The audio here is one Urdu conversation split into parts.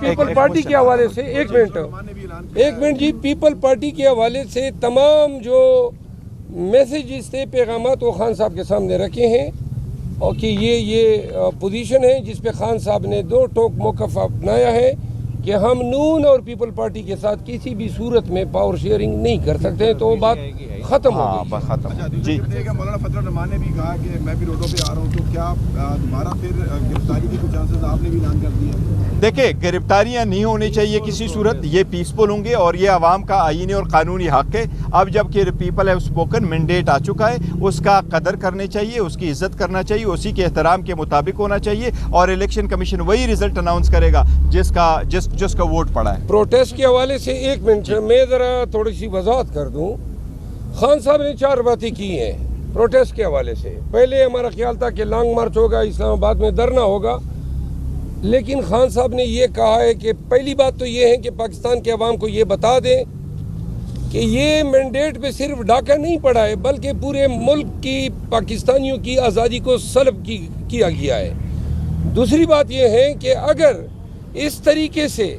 پیپل پارٹی کے حوالے سے ایک منٹ جی، پیپل پارٹی کے حوالے سے تمام جو میسیجز تھے، پیغامات، وہ خان صاحب کے سامنے رکھے ہیں، اور کہ یہ پوزیشن ہے جس پہ خان صاحب نے دو ٹوک موقف اپنایا ہے کہ ہم نون اور پیپل پارٹی کے ساتھ کسی بھی صورت میں پاور شیئرنگ نہیں کر سکتے، تو وہ بات ختم ہو گئی جی۔ مولانا فضل الرحمان نے بھی کہا کہ میں بھی روڈوں پہ آ رہا ہوں، تو کیا دوبارہ پھر گرفتاری کے کچھ چانسز آپ نے بھی اعلان کر دیا؟ دیکھیں، گرفتاریاں نہیں ہونی چاہیے کسی صورت، یہ پیسفل ہوں گے اور یہ عوام کا آئینی اور قانونی حق ہے۔ اب جب کہ پیپل ہیو اسپوکن، مینڈیٹ آ چکا ہے، اس کا قدر کرنے چاہیے، اس کی عزت کرنا چاہیے، اسی کے احترام کے مطابق ہونا چاہیے، اور الیکشن کمیشن وہی رزلٹ اناؤنس کرے گا جس کا ووٹ پڑا ہے۔ پروٹیسٹ کے حوالے سے ایک منٹ میں ذرا تھوڑی سی وضاحت کر دوں۔ خان صاحب نے 4 باتیں کی ہیں پروٹیسٹ کے حوالے سے۔ پہلے ہمارا خیال تھا کہ لانگ مارچ ہوگا، اسلام آباد میں دھرنا ہوگا، لیکن خان صاحب نے یہ کہا ہے کہ پہلی بات تو یہ ہے کہ پاکستان کے عوام کو یہ بتا دیں کہ یہ مینڈیٹ پہ صرف ڈاکہ نہیں پڑا ہے، بلکہ پورے ملک کی پاکستانیوں کی آزادی کو سلب کیا گیا ہے۔ دوسری بات یہ ہے کہ اگر اس طریقے سے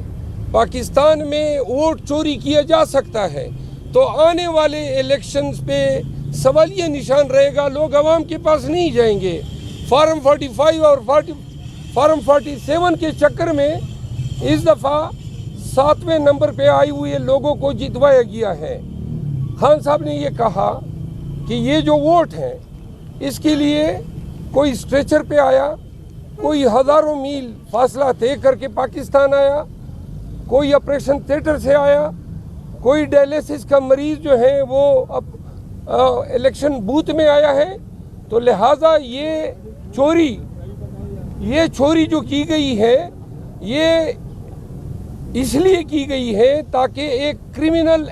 پاکستان میں ووٹ چوری کیا جا سکتا ہے تو آنے والے الیکشنز پہ سوالیہ نشان رہے گا، لوگ عوام کے پاس نہیں جائیں گے۔ فارم 45 اور فارم 47 کے چکر میں اس دفعہ 7ویں نمبر پہ آئے ہوئے لوگوں کو جتوایا گیا ہے۔ خان صاحب نے یہ کہا کہ یہ جو ووٹ ہیں اس کے لیے کوئی اسٹریچر پہ آیا، کوئی ہزاروں میل فاصلہ طے کر کے پاکستان آیا، کوئی آپریشن تھیٹر سے آیا، کوئی ڈائلیسس کا مریض جو ہے وہ اب الیکشن بوتھ میں آیا ہے، تو لہٰذا یہ چوری جو کی گئی ہے یہ اس لیے کی گئی ہے تاکہ ایک کرمنل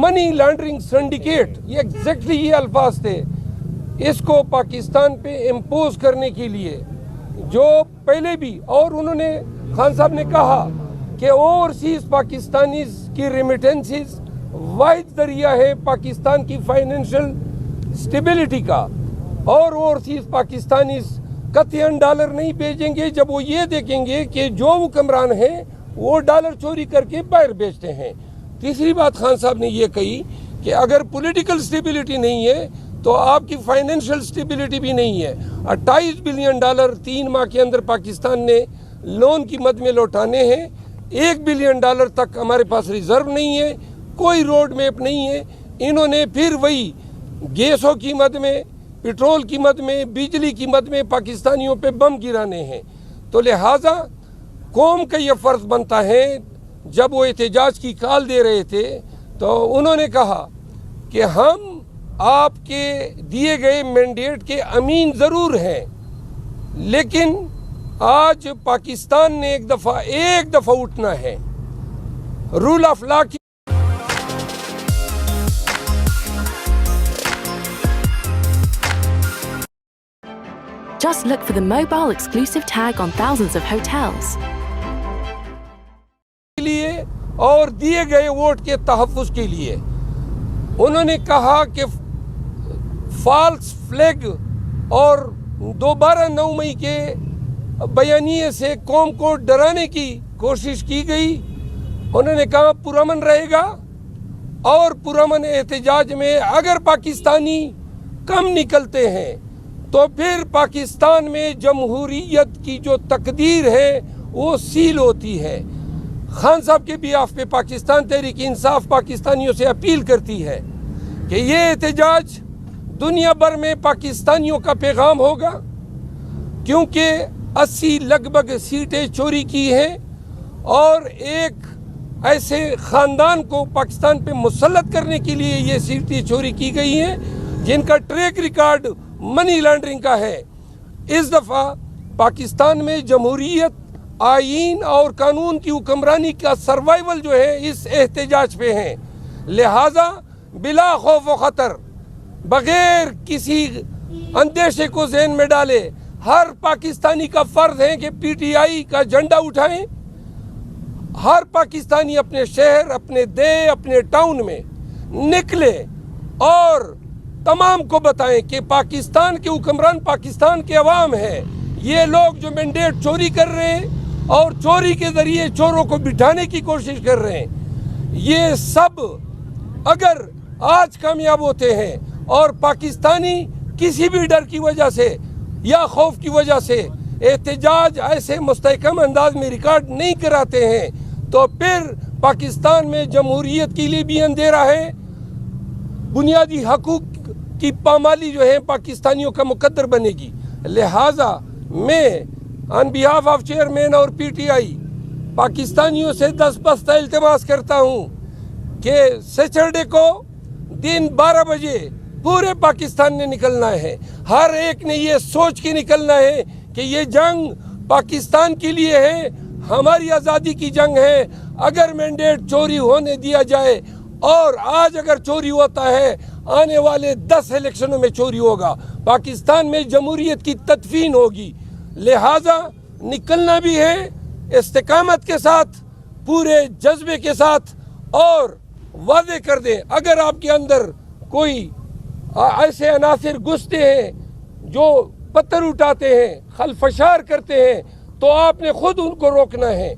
منی لانڈرنگ سنڈیکیٹ، یہ ایگزیکٹلی یہ الفاظ تھے، اس کو پاکستان پہ امپوز کرنے کے لیے، جو پہلے بھی، اور انہوں نے خان صاحب نے کہا کہ اوورسیز پاکستانیز کی ریمیٹنسز واحد ذریعہ ہے پاکستان کی فائنینشل سٹیبلٹی کا، اور اوورسیز پاکستانیز قطعاً ڈالر نہیں بھیجیں گے جب وہ یہ دیکھیں گے کہ جو حکمران ہیں وہ ڈالر چوری کر کے باہر بیچتے ہیں۔ تیسری بات خان صاحب نے یہ کہی کہ اگر پولیٹیکل سٹیبلٹی نہیں ہے تو آپ کی فائنینشل سٹیبلٹی بھی نہیں ہے۔ 28 بلین ڈالر 3 ماہ کے اندر پاکستان نے لون کی مد میں لوٹانے ہیں، 1 بلین ڈالر تک ہمارے پاس ریزرو نہیں ہے، کوئی روڈ میپ نہیں ہے۔ انہوں نے پھر وہی گیسوں کی مد میں، پیٹرول کی مد میں، بجلی کی مد میں پاکستانیوں پہ بم گرانے ہیں۔ تو لہٰذا قوم کا یہ فرض بنتا ہے، جب وہ احتجاج کی کال دے رہے تھے تو انہوں نے کہا کہ ہم آپ کے دیے گئے مینڈیٹ کے امین ضرور ہیں، لیکن آج پاکستان نے ایک دفعہ اٹھنا ہے، رول آف لا کی۔ Just look for the mobile exclusive tag on thousands of hotels. اور دیے گئے ووٹ کے تحفظ کے لیے انہوں نے کہا کہ فالس فلیگ اور دوبارہ 9 مئی کے بیانیے سے قوم کو ڈرانے کی کوشش کی گئی۔ انہوں نے کہا پرامن رہے گا، اور پرامن احتجاج میں اگر پاکستانی کم نکلتے ہیں تو پھر پاکستان میں جمہوریت کی جو تقدیر ہے وہ سیل ہوتی ہے۔ خان صاحب کے بیاف پہ پاکستان تحریک انصاف پاکستانیوں سے اپیل کرتی ہے کہ یہ احتجاج دنیا بھر میں پاکستانیوں کا پیغام ہوگا، کیونکہ 80 لگ بھگ سیٹیں چوری کی ہیں، اور ایک ایسے خاندان کو پاکستان پہ مسلط کرنے کے لیے یہ سیٹیں چوری کی گئی ہیں جن کا ٹریک ریکارڈ منی لانڈرنگ کا ہے۔ اس دفعہ پاکستان میں جمہوریت، آئین اور قانون کی حکمرانی کا سروائیول جو ہے اس احتجاج پہ ہیں، لہٰذا بلا خوف و خطر، بغیر کسی اندیشے کو ذہن میں ڈالے، ہر پاکستانی کا فرض ہے کہ پی ٹی آئی کا جھنڈا اٹھائیں، ہر پاکستانی اپنے شہر، اپنے دے، اپنے ٹاؤن میں نکلے اور تمام کو بتائیں کہ پاکستان کے حکمران پاکستان کے عوام ہیں، یہ لوگ جو مینڈیٹ چوری کر رہے ہیں اور چوری کے ذریعے چوروں کو بٹھانے کی کوشش کر رہے ہیں. یہ سب اگر آج کامیاب ہوتے ہیں اور پاکستانی کسی بھی ڈر کی وجہ سے یا خوف کی وجہ سے احتجاج ایسے مستحکم انداز میں ریکارڈ نہیں کراتے ہیں تو پھر پاکستان میں جمہوریت کے لیے بھی اندھیرا ہے. بنیادی حقوق کی پامالی جو ہے پاکستانیوں کا مقدر بنے گی. لہٰذا میں آن بیہاف آف چیئرمین اور پی ٹی آئی پاکستانیوں سے دستبستہ التماس کرتا ہوں کہ سیچرڈے کو دن 12 بجے پورے پاکستان نے نکلنا ہے. ہر ایک نے یہ سوچ کے نکلنا ہے کہ یہ جنگ پاکستان کے لیے ہے, ہماری آزادی کی جنگ ہے. اگر مینڈیٹ چوری ہونے دیا جائے, اور آج اگر چوری ہوتا ہے آنے والے 10 الیکشنوں میں چوری ہوگا, پاکستان میں جمہوریت کی تدفین ہوگی. لہٰذا نکلنا بھی ہے استقامت کے ساتھ, پورے جذبے کے ساتھ, اور واضح کر دیں اگر آپ کے اندر کوئی ایسے عناصر گھستے ہیں جو پتھر اٹھاتے ہیں, خلفشار کرتے ہیں, تو آپ نے خود ان کو روکنا ہے.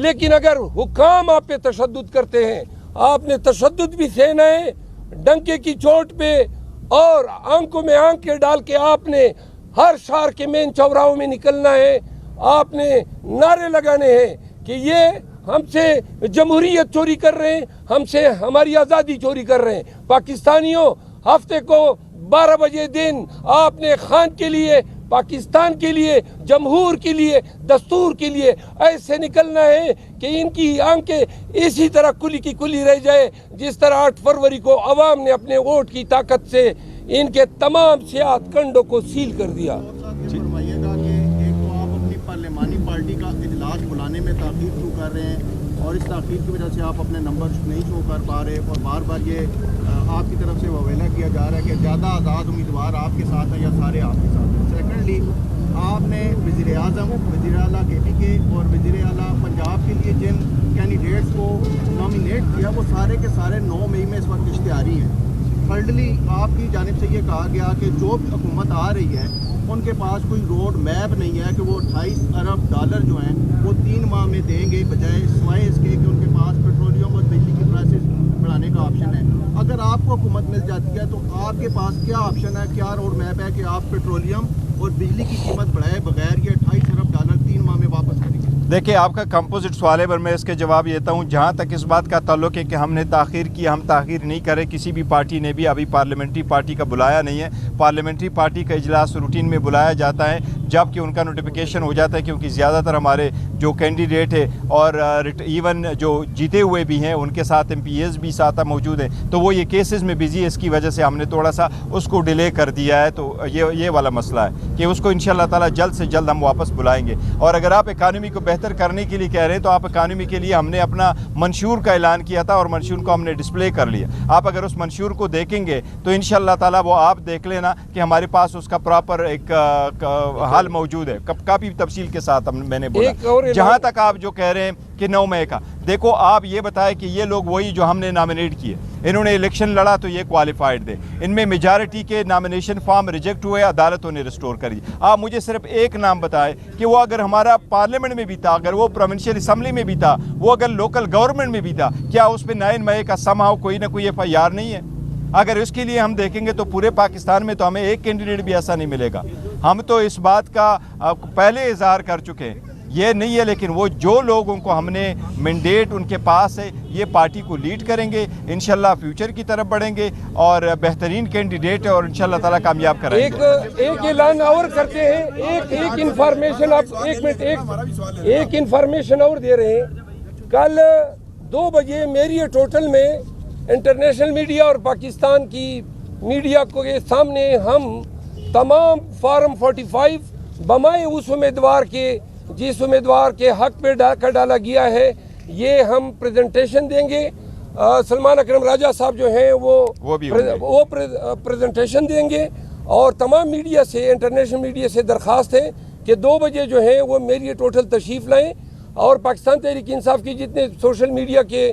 لیکن اگر حکام آپ پہ تشدد کرتے ہیں, آپ نے تشدد بھی سہنا ہے, ڈنکے کی چوٹ پہ اور آنکھوں میں آنکھیں ڈال کے آپ نے ہر شہر کے مین چوراہوں میں نکلنا ہے. آپ نے نعرے لگانے ہیں کہ یہ ہم سے جمہوریت چوری کر رہے ہیں, ہم سے ہماری آزادی چوری کر رہے ہیں. پاکستانیوں, ہفتے کو 12 بجے دن آپ نے خان کے لیے, پاکستان کے لیے, جمہور کے لیے, دستور کے لیے ایسے نکلنا ہے کہ ان کی آنکھیں اسی طرح کلی کی کلی رہ جائے جس طرح 8 فروری کو عوام نے اپنے ووٹ کی طاقت سے ان کے تمام سیاہت کنڈوں کو سیل کر دیا. فرمائیے گا کہ ایک تو آپ اپنی پارلیمانی پارٹی کا اجلاس بلانے میں تاخیر کیوں کر رہے ہیں, اور اس تاخیر کی وجہ سے آپ اپنے نمبر نہیں شو کر پا رہے, اور بار بار یہ آپ کی طرف سے وویلا کیا جا رہا ہے کہ زیادہ آزاد امیدوار آپ کے ساتھ ہیں یا سارے آپ کے ساتھ ہیں. سیکنڈلی, آپ نے وزیر اعظم, وزیر اعلیٰ کے پی کے اور وزیر اعلیٰ پنجاب کے لیے جن کینڈیڈیٹس کو نامینیٹ کیا وہ سارے کے سارے 9 مئی میں اس وقت اشتہاری ہیں. تھرڈلی, آپ کی جانب سے یہ کہا گیا کہ جو حکومت آ رہی ہے ان کے پاس کوئی روڈ میپ نہیں ہے کہ وہ 28 ارب ڈالر جو ہیں وہ 3 ماہ میں دیں گے, بجائے سوائے اس کے کہ ان کے پاس پیٹرولیم اور بجلی کی پرائسز بڑھانے کا آپشن ہے. اگر آپ کو حکومت مل جاتی ہے تو آپ کے پاس کیا آپشن ہے, کیا روڈ میپ ہے کہ آپ پیٹرولیم اور بجلی کی قیمت بڑھائے بغیر یہ 28 ارب ڈالر 3 ماہ میں واپس کریں گے؟ دیکھیں, آپ کا کمپوزٹ سوال ہے پر میں اس کے جواب دیتا ہوں. جہاں تک اس بات کا تعلق ہے کہ ہم نے تاخیر کی, ہم تاخیر نہیں کرے. کسی بھی پارٹی نے بھی ابھی پارلیمنٹری پارٹی کا بلایا نہیں ہے. پارلیمنٹری پارٹی کا اجلاس روٹین میں بلایا جاتا ہے جب کہ ان کا نوٹیفیکیشن ہو جاتا ہے, کیونکہ زیادہ تر ہمارے جو کینڈیڈیٹ ہے اور ایون جو جیتے ہوئے بھی ہیں ان کے ساتھ ایم پی ایز بھی ساتھ موجود ہیں, تو وہ یہ کیسز میں بزی ہے. اس کی وجہ سے ہم نے تھوڑا سا اس کو ڈیلے کر دیا ہے. تو یہ والا مسئلہ ہے کہ اس کو انشاءاللہ تعالی جلد سے جلد ہم واپس بلائیں گے. اور اگر آپ اکانومی کو بہتر کرنے کے لیے کہہ رہے ہیں تو آپ اکانومی کے لیے ہم نے اپنا منشور کا اعلان کیا تھا اور منشور کو ہم نے ڈسپلے کر لیا. آپ اگر اس منشور کو دیکھیں گے تو انشاءاللہ تعالی وہ آپ دیکھ لینا کہ ہمارے پاس اس کا پراپر ایک حل موجود ہے, کافی تفصیل کے ساتھ میں نے بولا. جہاں تک آپ جو کہہ رہے ہیں کہ 9 مئی کا, دیکھو آپ یہ بتائیں کہ یہ لوگ وہی جو ہم نے نامینیٹ کیے, انہوں نے الیکشن لڑا تو یہ کوالیفائڈ تھے. ان میں میجارٹی کے نامینیشن فارم ریجیکٹ ہوئے, عدالتوں نے ریسٹور کر دی. آپ مجھے صرف ایک نام بتائیں کہ وہ اگر ہمارا پارلیمنٹ میں بھی تھا, اگر وہ پروونشل اسمبلی میں بھی تھا, وہ اگر لوکل گورنمنٹ میں بھی تھا, کیا اس پہ 9 مئی کا سمہاؤ کوئی نہ کوئی ایف آئی آر نہیں ہے؟ اگر اس کے لیے ہم دیکھیں گے تو پورے پاکستان میں تو ہمیں ایک کینڈیڈیٹ بھی ایسا نہیں ملے گا. ہم تو اس بات کا پہلے اظہار کر چکے ہیں, یہ نہیں ہے. لیکن وہ جو لوگوں کو ہم نے مینڈیٹ ان کے پاس ہے, یہ پارٹی کو لیڈ کریں گے, انشاءاللہ فیوچر کی طرف بڑھیں گے اور بہترین کینڈیڈیٹ ہے اور انشاءاللہ تعالی کامیاب کریں گے. ایک اعلان اور کرتے ہیں, ایک انفارمیشن, آپ ایک منٹ, ایک انفارمیشن اور دے رہے ہیں. کل 2 بجے میری ٹوٹل میں انٹرنیشنل میڈیا اور پاکستان کی میڈیا کے سامنے ہم تمام فارم 45 بمائے اس امیدوار کے جس امیدوار کے حق پہ ڈالا گیا ہے, یہ ہم پریزنٹیشن دیں گے. سلمان اکرم راجہ صاحب جو ہیں وہ پریزنٹیشن دیں گے. اور تمام میڈیا سے, انٹرنیشنل میڈیا سے درخواست ہے کہ 2 بجے جو ہیں وہ میری ٹوٹل تشریف لائیں, اور پاکستان تحریک انصاف کی جتنے سوشل میڈیا کے